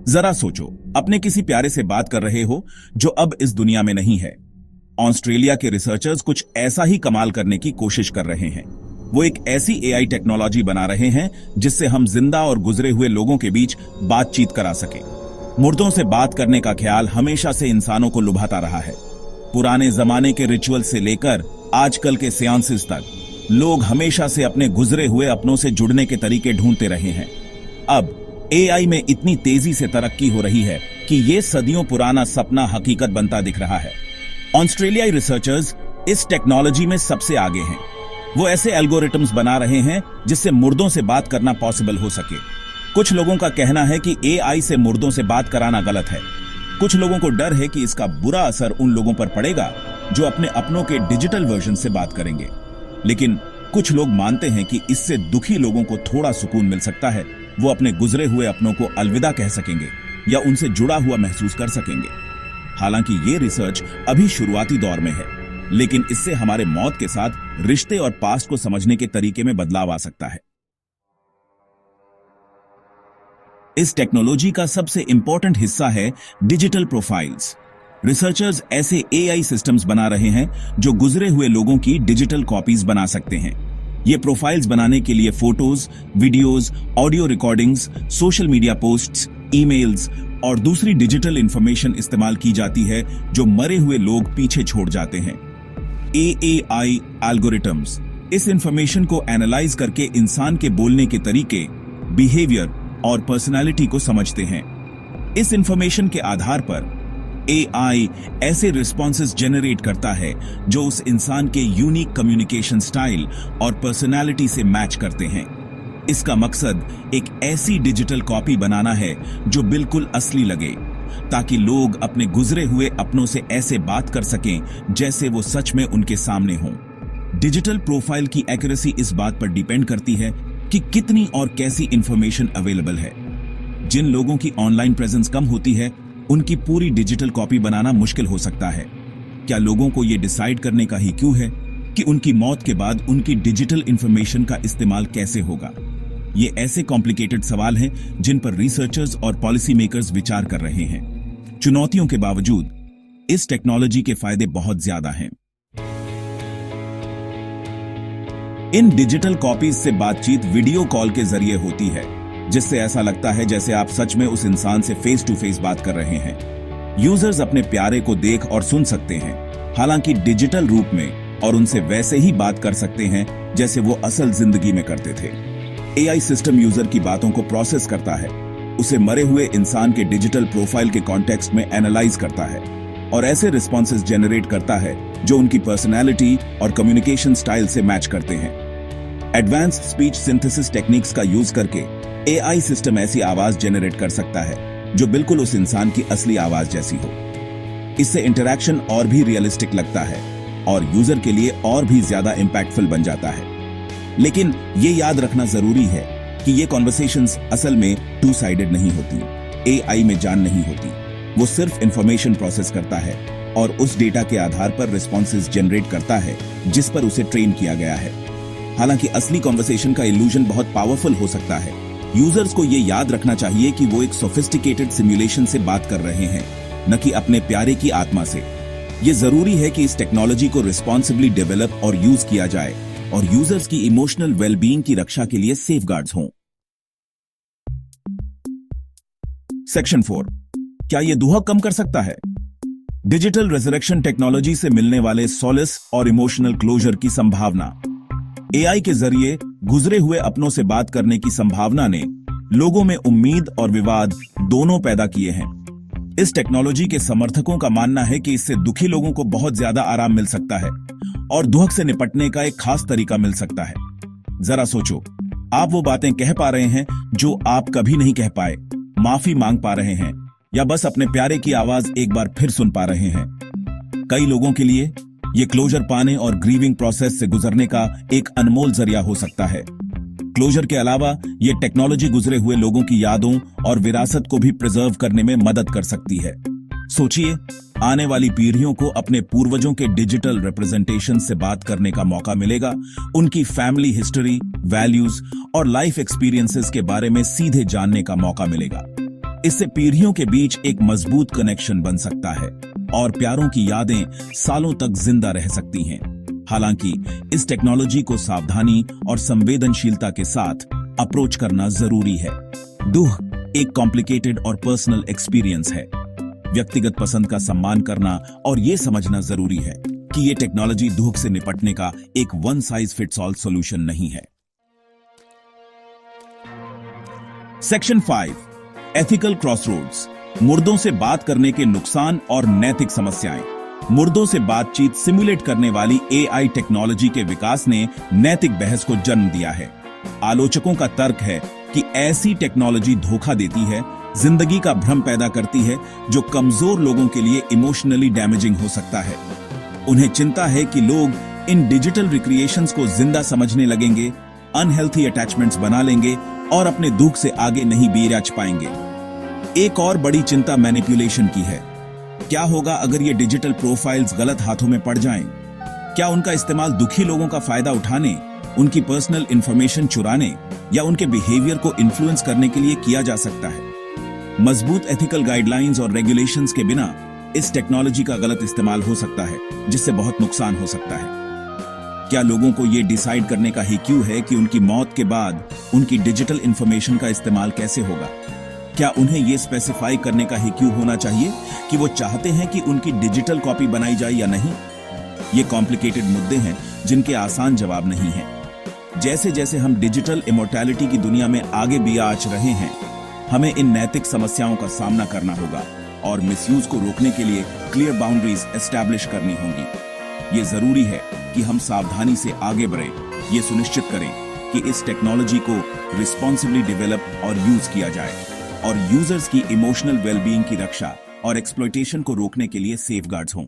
जरा सोचो, अपने किसी प्यारे से बात कर रहे हो जो अब इस दुनिया में नहीं है। ऑस्ट्रेलिया के रिसर्चर्स कुछ ऐसा ही कमाल करने की कोशिश कर रहे हैं। वो एक ऐसी एआई टेक्नोलॉजी बना रहे हैं जिससे हम जिंदा और गुजरे हुए लोगों के बीच बातचीत करा सके। मुर्दों से बात करने का ख्याल हमेशा से इंसानों को लुभाता रहा है। पुराने जमाने के रिचुअल से लेकर आजकल के सेंसेस तक लोग हमेशा से अपने गुजरे हुए अपनों से जुड़ने के तरीके ढूंढते रहे हैं। अब एआई में इतनी तेजी से तरक्की हो रही है कि ये सदियों पुराना सपना हकीकत बनता दिख रहा है। ऑस्ट्रेलियाई रिसर्चर्स इस टेक्नोलॉजी में सबसे आगे हैं। वो ऐसे एल्गोरिथम्स बना रहे हैं जिससे मुर्दों से बात करना पॉसिबल हो सके। कुछ लोगों का कहना है कि एआई से मुर्दों से बात कराना गलत है। कुछ लोगों को डर है कि इसका बुरा असर उन लोगों पर पड़ेगा जो अपने अपनों के डिजिटल वर्जन से बात करेंगे। लेकिन कुछ लोग मानते हैं कि इससे दुखी लोगों को थोड़ा सुकून मिल सकता है। वो अपने गुजरे हुए अपनों को अलविदा कह सकेंगे या उनसे जुड़ा हुआ महसूस कर सकेंगे। हालांकि ये रिसर्च अभी शुरुआती दौर में है, लेकिन इससे हमारे मौत के साथ रिश्ते और पास्ट को समझने के तरीके में बदलाव आ सकता है। इस टेक्नोलॉजी का सबसे इंपॉर्टेंट हिस्सा है डिजिटल प्रोफाइल्स। रिसर्चर्स ऐसे एआई सिस्टम्स बना रहे हैं जो गुजरे हुए लोगों की डिजिटल कॉपीज बना सकते हैं। ये प्रोफाइल्स बनाने के लिए photos, videos, audio recordings, social media posts, emails और दूसरी डिजिटल इंफॉर्मेशन इस्तेमाल की जाती है जो मरे हुए लोग पीछे छोड़ जाते हैं। एआई एल्गोरिथम्स इस इंफॉर्मेशन को एनालाइज करके इंसान के बोलने के तरीके, बिहेवियर और पर्सनालिटी को समझते हैं। इस इंफॉर्मेशन के आधार पर एआई ऐसे रिस्पॉन्सेस जनरेट करता है जो उस इंसान के यूनिक कम्युनिकेशन स्टाइल और पर्सनालिटी से मैच करते हैं। इसका मकसद एक ऐसी डिजिटल कॉपी बनाना है जो बिल्कुल असली लगे, ताकि लोग अपने गुजरे हुए अपनों से ऐसे बात कर सकें जैसे वो सच में उनके सामने हों। डिजिटल प्रोफाइल की एक्यूरेसी इस बात पर डिपेंड करती है कि कितनी और कैसी इंफॉर्मेशन अवेलेबल है। जिन लोगों की ऑनलाइन प्रेजेंस कम होती है, उनकी पूरी डिजिटल कॉपी बनाना मुश्किल हो सकता है। क्या लोगों को यह डिसाइड करने का ही क्यों है कि उनकी मौत के बाद उनकी डिजिटल इंफॉर्मेशन का इस्तेमाल कैसे होगा? ये ऐसे कॉम्प्लिकेटेड सवाल हैं जिन पर रिसर्चर्स और पॉलिसी मेकर्स विचार कर रहे हैं। चुनौतियों के बावजूद इस टेक्नोलॉजी के फायदे बहुत ज्यादा हैं। इन डिजिटल कॉपीज से बातचीत वीडियो कॉल के जरिए होती है, जिससे ऐसा लगता है जैसे आप सच में उस इंसान से फेस टू फेस बात कर रहे हैं। यूजर्स अपने प्यारे को देख और सुन सकते हैं, हालांकि डिजिटल रूप में, और उनसे वैसे ही बात कर सकते हैं जैसे वो असल जिंदगी में करते थे। एआई सिस्टम यूजर की बातों को प्रोसेस करता है, उसे मरे हुए इंसान के डिजिटल प्रोफाइल के कॉन्टेक्स्ट में एनालाइज करता है और ऐसे रिस्पॉन्सेस जनरेट करता है जो उनकी पर्सनैलिटी और कम्युनिकेशन स्टाइल से मैच करते हैं। एडवांस्ड स्पीच सिंथेसिस टेक्निक्स का यूज करके एआई सिस्टम ऐसी आवाज जनरेट कर सकता है जो बिल्कुल उस इंसान की असली आवाज जैसी हो। इससे इंटरैक्शन और भी रियलिस्टिक लगता है और यूजर के लिए और भी ज्यादा इंपैक्टफुल बन जाता है। लेकिन ये याद रखना जरूरी है कि ये कॉन्वर्सेशंस असल में टू साइडेड नहीं होती। एआई में जान नहीं होती, वो सिर्फ इंफॉर्मेशन प्रोसेस करता है और उस डेटा के आधार पर रिस्पॉन्सेज जनरेट करता है जिस पर उसे ट्रेन किया गया है। हालांकि असली कॉन्वर्सेशन का इल्यूजन बहुत पावरफुल हो सकता है। यूजर्स को यह याद रखना चाहिए कि वो एक सोफिस्टिकेटेड सिमुलेशन से बात कर रहे हैं, न कि अपने प्यारे की आत्मा से। यह जरूरी है कि इस टेक्नोलॉजी को रिस्पॉन्सिबली डेवलप और यूज किया जाए और यूजर्स की इमोशनल वेलबीइंग की रक्षा के लिए सेफगार्ड्स हों। सेक्शन 4, क्या यह दुहक कम कर सकता है? डिजिटल रिजरेक्शन टेक्नोलॉजी से मिलने वाले सॉलिस और इमोशनल क्लोजर की संभावना। एआई के जरिए गुजरे हुए अपनों से बात करने की संभावना ने लोगों में उम्मीद और विवाद दोनों पैदा किए हैं। इस टेक्नोलॉजी के समर्थकों का मानना है कि इससे दुखी लोगों को बहुत ज्यादा आराम मिल सकता है और दुख से निपटने का एक खास तरीका मिल सकता है। जरा सोचो, आप वो बातें कह पा रहे हैं जो आप कभी नहीं कह पाए, माफी मांग पा रहे हैं या बस अपने प्यारे की आवाज एक बार फिर सुन पा रहे हैं। कई लोगों के लिए ये क्लोजर पाने और ग्रीविंग प्रोसेस से गुजरने का एक अनमोल जरिया हो सकता है। क्लोजर के अलावा ये टेक्नोलॉजी गुजरे हुए लोगों की यादों और विरासत को भी प्रिजर्व करने में मदद कर सकती है। सोचिए, आने वाली पीढ़ियों को अपने पूर्वजों के डिजिटल रिप्रेजेंटेशन से बात करने का मौका मिलेगा, उनकी फैमिली हिस्ट्री, वैल्यूज और लाइफ एक्सपीरियंसेस के बारे में सीधे जानने का मौका मिलेगा। इससे पीढ़ियों के बीच एक मजबूत कनेक्शन बन सकता है और प्यारों की यादें सालों तक जिंदा रह सकती हैं। हालांकि इस टेक्नोलॉजी को सावधानी और संवेदनशीलता के साथ अप्रोच करना जरूरी है। दुह एक कॉम्प्लिकेटेड और पर्सनल एक्सपीरियंस है। व्यक्तिगत पसंद का सम्मान करना और यह समझना जरूरी है कि यह टेक्नोलॉजी दुख से निपटने का एक one size fits all solution नहीं है। सेक्शन 5 एथिकल क्रॉसरोड्स, मुर्दों से बात करने के नुकसान और नैतिक समस्याएं। मुर्दों से बातचीत सिमुलेट करने वाली एआई टेक्नोलॉजी के विकास ने नैतिक बहस को जन्म दिया है। आलोचकों का तर्क है कि ऐसी टेक्नोलॉजी धोखा देती है, जिंदगी का भ्रम पैदा करती है, जो कमजोर लोगों के लिए इमोशनली डैमेजिंग हो सकता है। उन्हें चिंता है कि लोग इन डिजिटल रिक्रिएशंस को जिंदा समझने लगेंगे, अनहेल्थी अटैचमेंट्स बना लेंगे और अपने दुख से आगे नहीं बेराज पाएंगे। एक और बड़ी चिंता मैनिपुलेशन की है। क्या होगा अगर ये डिजिटल प्रोफाइल्स गलत हाथों में पड़ जाएं? क्या उनका इस्तेमाल दुखी लोगों का फायदा उठाने, उनकी पर्सनल इंफॉर्मेशन चुराने या उनके बिहेवियर को इन्फ्लुएंस करने के लिए किया जा सकता है? मजबूत एथिकल गाइडलाइंस और रेगुलेशंस के बिना इस टेक्नोलॉजी का गलत इस्तेमाल हो सकता है, जिससे बहुत नुकसान हो सकता है। क्या लोगों को यह डिसाइड करने का ही क्यों है कि उनकी मौत के बाद उनकी डिजिटल इंफॉर्मेशन का इस्तेमाल कैसे होगा? क्या उन्हें यह स्पेसिफाई करने का ही क्यों होना चाहिए कि वो चाहते हैं कि उनकी डिजिटल कॉपी बनाई जाए या नहीं? ये कॉम्प्लिकेटेड मुद्दे हैं जिनके आसान जवाब नहीं हैं। जैसे जैसे हम डिजिटल इमोर्टैलिटी की दुनिया में आगे बियाच रहे हैं, हमें इन नैतिक समस्याओं का सामना करना होगा और मिसयूज को रोकने के लिए क्लियर बाउंड्रीज एस्टैब्लिश करनी होंगी। ये जरूरी है कि हम सावधानी से आगे बढ़ें, ये सुनिश्चित करें कि इस टेक्नोलॉजी को रिस्पॉन्सिबली डेवलप और यूज किया जाए और यूजर्स की इमोशनल वेलबीइंग की रक्षा और एक्सप्लॉयटेशन को रोकने के लिए सेफगार्ड्स हों।